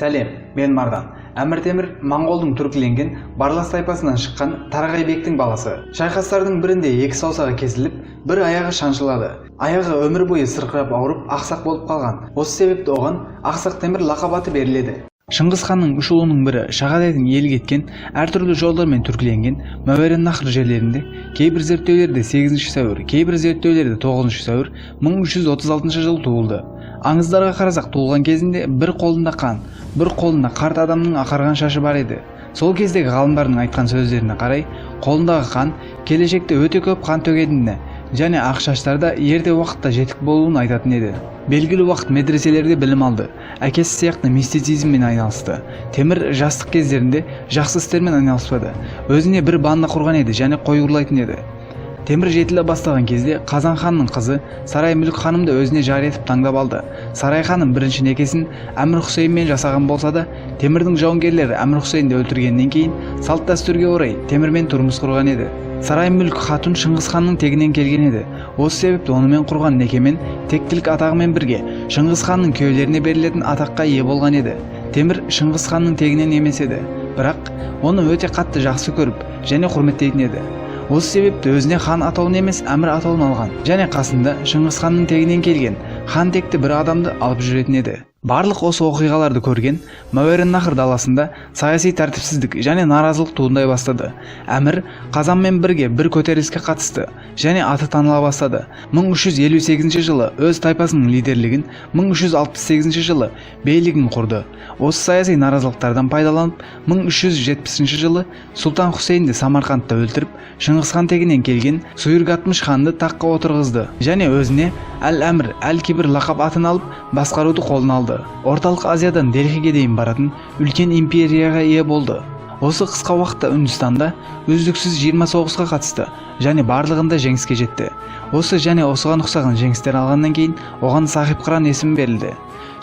Сәлем, мен Мардан. Әмір Темір Моңғолдың түркіленген барлас тайпасынан шыққан Тарағайбектің баласы. Шайқастардың бірінде екі саусағы кесіліп, бір аяғы шаншылады. Аяғы өмір бойы сырқырап ауырып, ақсақ болып қалған. Осы себепті оған Ақсақ Темір лақап аты беріледі. Шыңғыс ханның үш ұлының бірі Шағадайдың елі кеткен, әртүрлі жолдармен түркіленген Мәуереннахр жерлерінде кейбір зерттеулерде 8 сәуір, кейбір зерттеулерде 9 сәуір 1336 жылы туылды. Аңыздарға қарасақ, туылған кезінде бір қолында қан, бір қолында қарт адамның ақарған шашы бар еді. Сол кездегі ғалымдардың айтқан сөздеріне қарай, қолындағы қан келешекте өте көп қан төгетініне және ақ шаштарда ерте уақытта жетік болуын айтатын еді. Белгілі уақыт медреселерде білім алды. Әкесі сияқты мистицизммен айналысты. Темір жастық кездерінде жақсы істермен айналыспады. Өзіне бір банда құрған еді және қой ұрлайтын еді. Темір жетіле бастаған кезде Қазан ханның қызы Сарай Мүлік ханымды өзіне жар етіп таңдап алды. Сарай ханым бірінші некесін Әмір Хусейнмен жасаған болса да, Темірдің жауынгерлері Әмір Хусейнді өлтіргеннен кейін салт дәстүрге орай Темірмен тұрмыс құрған еді. Сарай Мүлік хатун Шыңғыс ханның тегінен келген еді. Осы себепті онымен құрған некемен тектілік атағымен бірге Шыңғыс ханның күйеулеріне берілетін атаққа ие болған еді. Темір Шыңғыс ханның тегінен емес еді, бірақ оны өте қатты жақсы көріп және құрметтейтін еді. Осы себепті өзіне хан атауын емес әмір атауын алған және қасында Шыңғыс ханның тегінен келген хан текті бір адамды алып жүретін еді. Барлық осы оқиғаларды көрген Мәуереннахр даласында саяси тәртіпсіздік және наразылық туындай бастады. Әмір Қазанмен бірге бір көтеріліске қатысты және аты таныла бастады. 1358 жылы өз тайпасының лидерлігін, 1368 жылы бейлігін құрды. Осы саяси наразылықтардан пайдаланып, 1370 жылы Сұлтан Хусейнді Самарқандта өлтіріп, Шыңғыс хан тегінен келген Сұйыргатмыш ханды таққа отырғызды және өзіне Әл-Әмір, Әл-Кибір лақап атын алып, басқаруды қолына алды. Орталық Азиядан Дельхиге дейін баратын үлкен империяға ие болды. Осы қысқа уақытта Үндістанда үздіксіз 20 соғысқа қатысты және барлығында жеңіске жетті. Осы және осыған ұқсаған жеңістер алғаннан кейін оған Сахиб Қыран есімі берілді.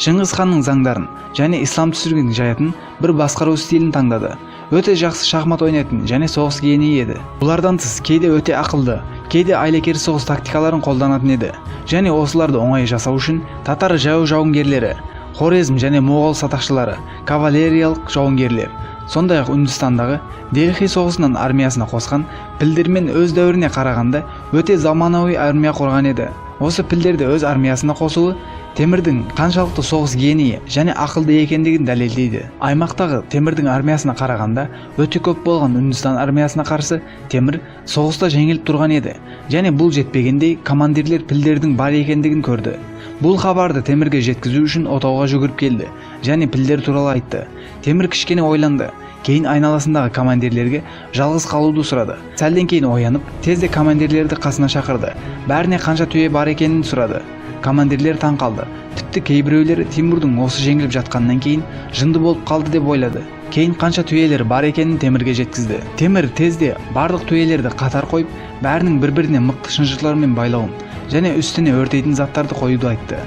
Шыңғыс ханның заңдарын және ислам түсірген жаятын бір басқару стилін таңдады. Өте жақсы шахмат ойнайтын және соғыс генийі еді. Бұлардан тыс кейде өте ақылды, кейде айлакер соғыс тактикаларын қолданатын еді. Және осыларды оңай жасау үшін татар жау жауынгерлері, Хорезм және Моғол сатақшылары, кавалериялық жауынгерлер, сондай-ақ Үндістандағы Дельхи соғысынан армиясына қосқан пілдермен өз дәуіріне қарағанда өте заманауи армия құрған еді. Осы пілдерді өз армиясына қосуы Темірдің қаншалықты соғыс генийі және ақылды екендігін дәлелдейді. Аймақтағы Темірдің армиясына қарағанда өте көп болған Үндістан армиясына қарсы Темір соғыста жеңіліп тұрған еді және бұл жетпегендей командирлер пілдердің бар екендігін көрді. Бұл хабарды Темірге жеткізу үшін отауға жүгіріп келді және пілдер туралы айтты. Темір кішкене ойланды. Кейін айналасындағы командирлерге жалғыз қалуды сұрады. Сәлден кейін оянып, тезде командирлерді қасына шақырды. Бәріне қанша түйе бар екенін сұрады. Командирлер таң қалды. Тіпті кейбіреулері Тимурдың осы жеңіліп жатқаннан кейін жынды болып қалды деп ойлады. Кейін қанша түйелері бар екенін Темірге жеткізді. Темір тезде барлық түйелерді қатар қойып, бәрінің бір-біріне мықты шынжырлармен байлауын және үстіне өртейтін заттарды қоюды айтты.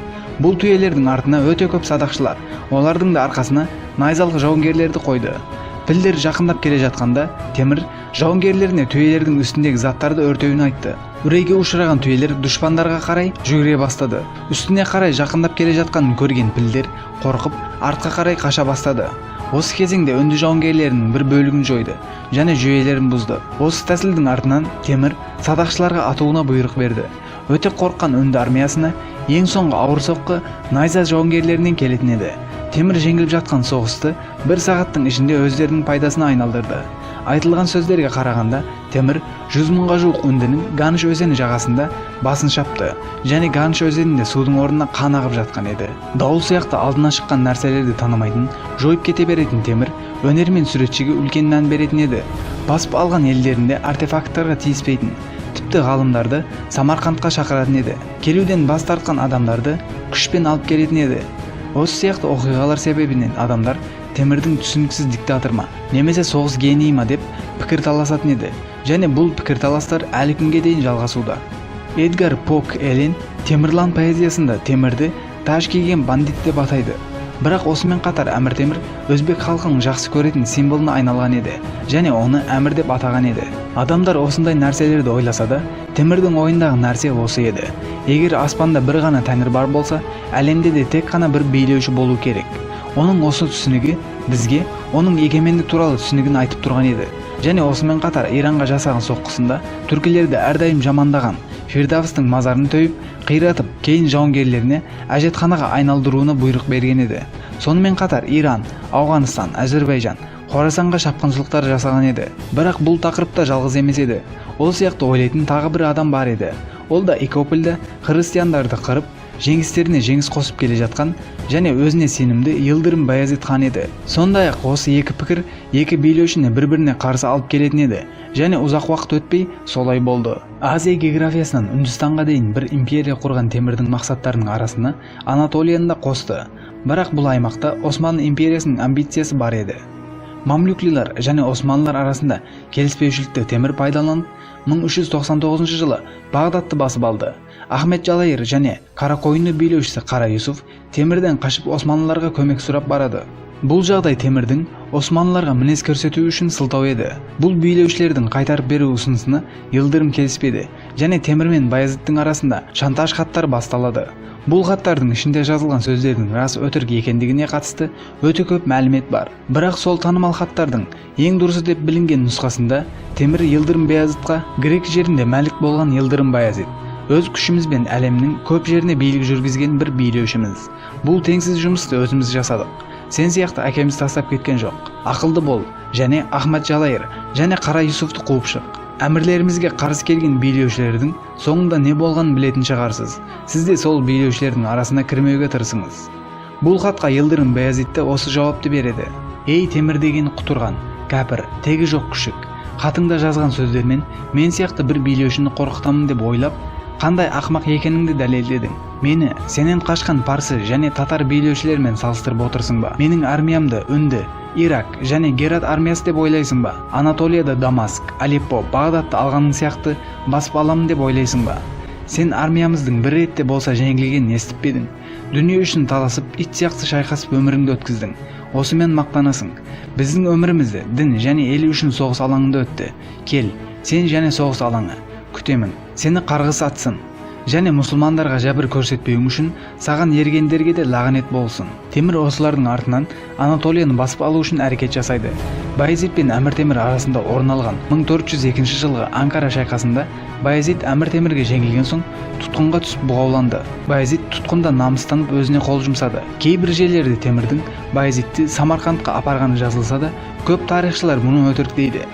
Бұл түйелердің артына өте көп садақшылар, олардың да арқасына найзалық жауынгерлерді қойды. Пілдер жақындап келе жатқанда Темір жауынгерлеріне түйелердің үстіндегі заттарды өртеуін айтты. Үрейге ұшыраған түйелер дұшпандарға қарай жүгіре бастады. Үстіне қарай жақындап келе жатқанын көрген пілдер қорқып артқа қарай қаша бастады. Осы кезеңде үнді жауынгерлерінің бір бөлігін жойды және жүйелерін бұзды. Осы тәсілдің артынан Темір садақшыларға атуына бұйрық берді. Өте қорыққан үнді армиясына ең соңғы ауыр соққы найза жауынгерлерінен келетін еді. Темір жеңіліп жатқан соғысты бір сағаттың ішінде өздерінің пайдасына айналдырды. Айтылған сөздерге қарағанда Темір 100 мыңға жуық үндінің Ганыш өзені жағасында басын шапты және Ганыш өзенінде судың орнына қан ағып жатқан еді. Дауыл сияқты алдына шыққан нәрселерді танымайтын, жойып кете беретін Темір өнер мен суретшіге үлкен мән беретін еді. Басып алған елдерінде артефакттарға тиіспейтін, тіпті ғалымдарды Самарқандқа шақыратын еді. Келуден бас тартқан адамдарды күшпен алып келетін еді. Осы сияқты оқиғалар себебінен адамдар Темірдің түсініксіз диктатор ма, немесе соғыс генийі ма деп пікір таласатын еді. Және бұл пікір таластар әлі күнге дейін жалғасуда. Эдгар Пок Эллен Темірлан поэзиясында Темірді таж киген бандит деп атайды. Бірақ осымен қатар Әмір Темір өзбек халқының жақсы көретін символына айналған еді және оны Әмір деп атаған еді. Адамдар осындай нәрселерді ойласа да, Темірдің ойындағы нәрсе осы еді. Егер аспанда бір ғана тәңір бар болса, әлемде де тек қана бір билеуші болу керек. Оның осы түсінігі бізге оның егемендік туралы түсінігін айтып тұрған еді. Және осымен қатар Иранға жасаған соққысында түркілерді әрдайым жамандаған Фирдавстың мазарын тойып, қиратып, кейін жауынгерлеріне әжетханаға айналдыруына бұйрық берген еді. Сонымен қатар Иран, Ауғанстан, Әзербайжан, Хорасанға шапқыншылықтар жасаған еді. Бірақ бұл тақырыпта жалғыз емес еді. Ол сияқты ойлайтын тағы бір адам бар еді. Ол да Икопольда христиандарды қырып, жеңістеріне жеңіс қосып келе жатқан және өзіне сенімді Йылдырым Баязит хан еді. Сондай-ақ осы екі пікір екі билеушіні бір-біріне қарсы алып келетін еді және ұзақ уақыт өтпей солай болды. Азия географиясынан Үндістанға дейін бір империя құрған Темірдің мақсаттарының арасына Анатолияны да қосты. Бірақ бұл аймақта Осман империясының амбициясы бар еді. Мамлюклилар және Османлылар арасында келіспеушілікті Темір пайдаланып, 1399 жылы Бағдатты басып алды. Ахмет Жалайыр және Қарақойынды билеушісі Қара Юсуф Темірден қашып Османлыларға көмек сұрап барады. Бұл жағдай Темірдің Османлыларға мінез көрсету үшін сылтау еді. Бұл билеушілердің қайтарып беру ұсынысына Йылдырым келіспеді және Темір мен Баязиттің арасында шантаж хаттар басталады. Бұл хаттардың ішінде жазылған сөздердің рас өтірік екендігіне қатысты өте көп мәлімет бар. Бірақ сол танымал хаттардың ең дұрысы деп білінген нұсқасында Темір Йылдырым Баязитқа грек жерінде мәлік болған Йылдырым Баязит, өз күшімізбен әлемнің көп жеріне билік жүргізген бір билеушіміз. Бұл теңсіз жұмысты өзіміз жасадық. Сен сияқты әкеміз тастап кеткен жоқ. Ақылды бол және Ахмет Жалайыр және Қара Юсуфты қуып шық. Әмірлерімізге қарсы келген билеушілердің соңында не болғанын білетін шығарсыз. Сіз де сол билеушілердің арасына кірмеуге тырысыңыз. Бұл хатқа Йылдырым Баязитті осы жауапты береді. Ей Темір деген құтырған, кәпір, тегі жоқ күшік. Хатыңда жазған сөздермен мен сияқты бір билеушіні қорқытамын деп ойлап, қандай ақмақ екеніңді дәлелдедің. Мені сенен қашқан парсы және татар билеушілермен салыстырып отырсың ба? Менің армиямды Үнді, Ирак және Герат армиясы деп ойлайсың ба? Анатолияда Дамаск, Алеппо, Бағдатты алғаның сияқты басып аламын деп ойлайсың ба? Сен армиямыздың бір ретте болса жеңілгенін естіп пе едің? Дүние үшін таласып, ит сияқты шайқасып өміріңді өткіздің. Осымен мақтанасың. Біздің өмірімізді дін және ел үшін соғыс алаңында өтті. Кел, сен және соғыс алаңы. Күтемін. Сені қарғыс атсын. Және мұсылмандарға жәбір көрсетпеуің үшін саған ергендерге де лағынет болсын. Темір осылардың артынан Анатолияны басып алу үшін әрекет жасайды. Баязит пен Әмір Темір арасында орын алған 1402 жылғы Анкара шайқасында Баязит Әмір Темірге жеңілген соң тұтқынға түсіп бұғауланды. Баязит тұтқында намыстанып өзіне қол жұмсады. Кейбір жерлерде Темірдің Баязитті Самарқандқа апарғаны жазылса да, көп тарихшылар мұны өтірік дейді.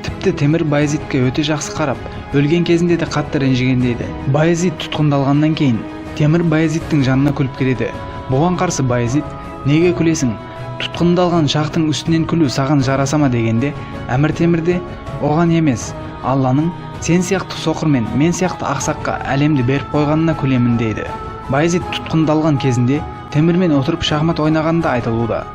Тіпті Темір Баязитке өте жақсы қарап, өлген кезінде де қатты ренжіген дейді. Баязит тұтқындалғаннан кейін Темір Баязиттің жанына күліп келеді. Бұған қарсы Баязит, неге күлесің? Тұтқындалған шақтың үстінен күлу саған жараса ма дегенде, Әмір Темір де оған емес, Алланың сен сияқты соқырмен мен сияқты ақсаққа әлемді беріп қойғанына күлемін дейді. Баязит тұтқындалған кезінде Темірмен отырып шахмат ойнағанда айтылуда.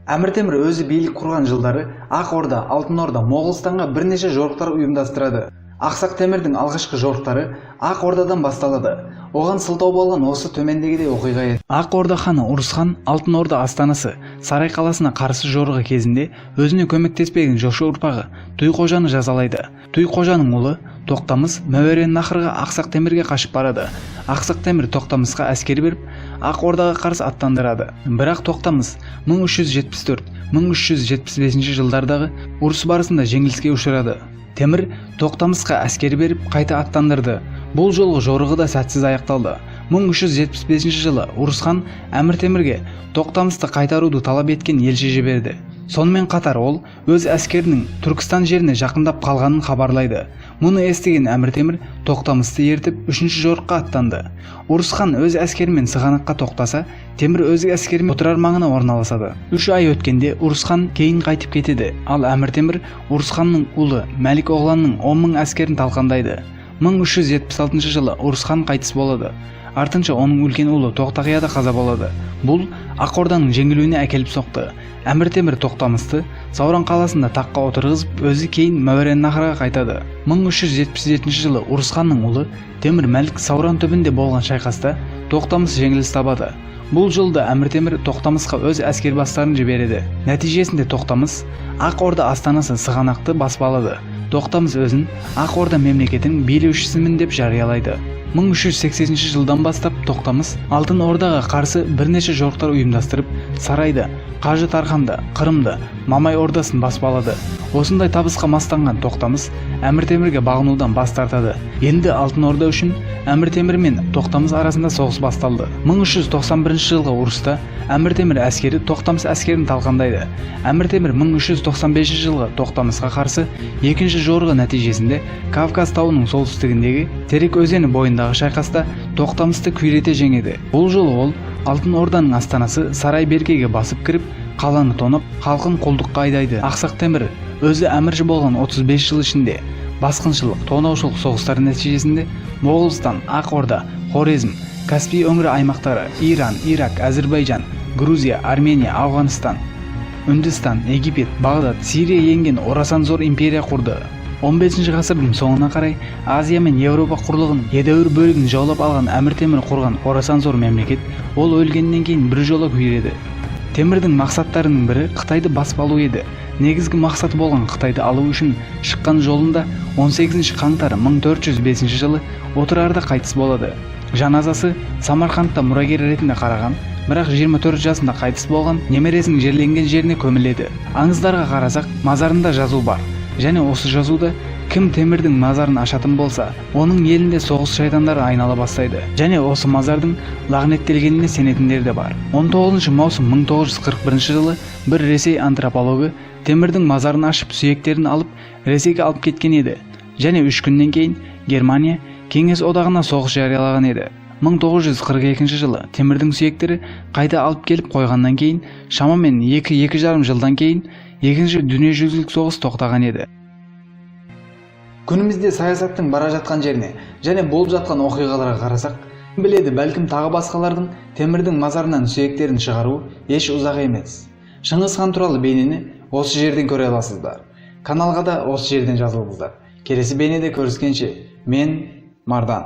Әмір Темір өзі билік құрған жылдары Ақ Орда, Алтын Орда, Моғолстанға бірнеше жорықтар ұйымдастырады. Ақсақ Темірдің алғашқы жорықтары Ақ Ордадан басталады. Оған сылтау болған осы төмендегідей оқиға еді. Ақ Орда ханы Ұрысхан Алтын Орда астанасы Сарай қаласына қарсы жорығы кезінде өзіне көмектеспеген жошы ұрпағы Тұйқожаны жазалайды. Тұйқожаның ұлы Тоқтамыс Мәуереннахрға Ақсақ Темірге қашып барады. Ақсақ Темір Тоқтамысқа әскер беріп, Ақ Ордаға қарсы аттандырады. Бірақ Тоқтамыс 1374-1375 жылдардағы ұрыс барысында жеңіліске ұшырады. Темір Тоқтамысқа әскер беріп, қайта аттандырды. Бұл жолғы жорығы да сәтсіз аяқталды. 1375 жылы Ұрысхан Әмір Темірге Тоқтамысты қайтаруды талап еткен елші жіберді. Сонымен қатар ол өз әскерінің Түркістан жеріне жақындап қалғанын хабарлайды. Мұны естіген Әмір Темір Тоқтамысты ертіп 3-ші жорыққа аттанды. Ұрысхан өз әскерімен сығанаққа тоқтаса, Темір өз әскерімен отырар маңына орналасады. 3 ай өткенде Ұрысхан кейін қайтып кетеді. Ал Әмір Темір Ұрысханның ұлы Мәлік оғланның 10 000 әскерін талқандайды. 1376 жылы Ұрысхан қайтыс болады. Артынша оның үлкен ұлы Тоқтақияда қаза болады. Бұл Ақ Орданың жеңілуіне әкеліп соқты. Әмір Темір Тоқтамысты Сауран қаласында таққа отырғызып, өзі кейін Мәуереннахрға қайтады. 1377 жылы Ұрысханның ұлы Темір Мәлік Сауран түбінде болған шайқаста Тоқтамыс жеңіліс табады. Бұл жолда Әмір Темір Тоқтамысқа өз әскербастарын жібереді. Нәтижесінде Тоқтамыс Ақ Орда астанасы Сығанақты басып алады. Тоқтамыс өзін Ақ Орда мемлекетінің билеушісімін деп жариялайды. 1380 жылдан бастап Тоқтамыс Алтын Ордаға қарсы бірнеше жорықтар ұйымдастырып, Сарайды, Қажы Тарханды, Қырымды, Мамай Ордасын басып алады. Осындай табысқа мастанған Тоқтамыс Әмір Темірге бағынудан бас тартады. Енді Алтын Орда үшін Әмір Темір мен Тоқтамыс арасында соғыс басталды. 1391 жылғы ұрыста Әмір Темір әскері Тоқтамыс әскерін талқандайды. Әмір Темір 1395 жылғы Тоқтамысқа қарсы екінші жорығы нәтижесінде Кавказ тауының солтүстігіндегі Терек өзені бойындағы шайқаста Тоқтамысты күйрете жеңеді. Бұл жолы ол Алтын Орданың астанасы Сарайберкеге басып кіріп, қаланы тонап, халқын құлдыққа айдайды. Ақсақ Темір өзі әмірші болған 35 жыл ішінде басқыншылық, тонаушылық соғыстар нәтижесінде Моғолстан, Ақ Орда, Хорезм, Каспий өңірі аймақтары, Иран, Ирак, Әзірбайжан, Грузия, Армения, Ауғанстан, Үндістан, Египет, Бағдат, Сирия енген орасан зор империя құрды. 15 ғасырдың соңына қарай Азия мен Еуропа құрлығының едәуір бөлігін жаулап алған Әмір Темір құрған орасан зор мемлекет ол өлгеннен кейін бір жола күйреді. Темірдің мақсаттарының бірі Қытайды басып алу еді. Негізгі мақсаты болған Қытайды алу үшін шыққан жолында 18 қаңтар 1405 жылы Отырарда қайтыс болады. Жаназасы Самарқандта мұрагер ретінде қараған, бірақ 24 жасында қайтыс болған немересінің жерленген жеріне көміледі. Аңыздарға қарасақ, мазарында жазу бар. Және осы жазуда кім Темірдің мазарын ашатын болса, оның елінде соғыс шайтандары айнала бастайды. Және осы мазардың лағнеттелгеніне сенетіндер де бар. 19 маусым 1941 жылы бір Ресей антропологы Темірдің мазарын ашып сүйектерін алып Ресейге алып кеткен еді. Және 3 күннен кейін Германия Кеңес одағына соғыс жариялаған еді. 1942 жылы Темірдің сүйектері қайта алып келіп қойғаннан кейін, шамамен 2-2,5 жылдан кейін екінші дүниежүзілік соғыс тоқтаған еді. Күнімізде саясаттың бара жатқан жеріне және болып жатқан оқиғаларға қарасақ, біледі, бәлкім тағы басқалардың Темірдің мазарынан сүйектерін шығару еш ұзақ емес. Шыңғыс хан туралы бейнені осы жерден көре аласыздар. Каналға да осы жерден жазылыңыздар. Келесі бейнеде көріскенше, мен Мардан.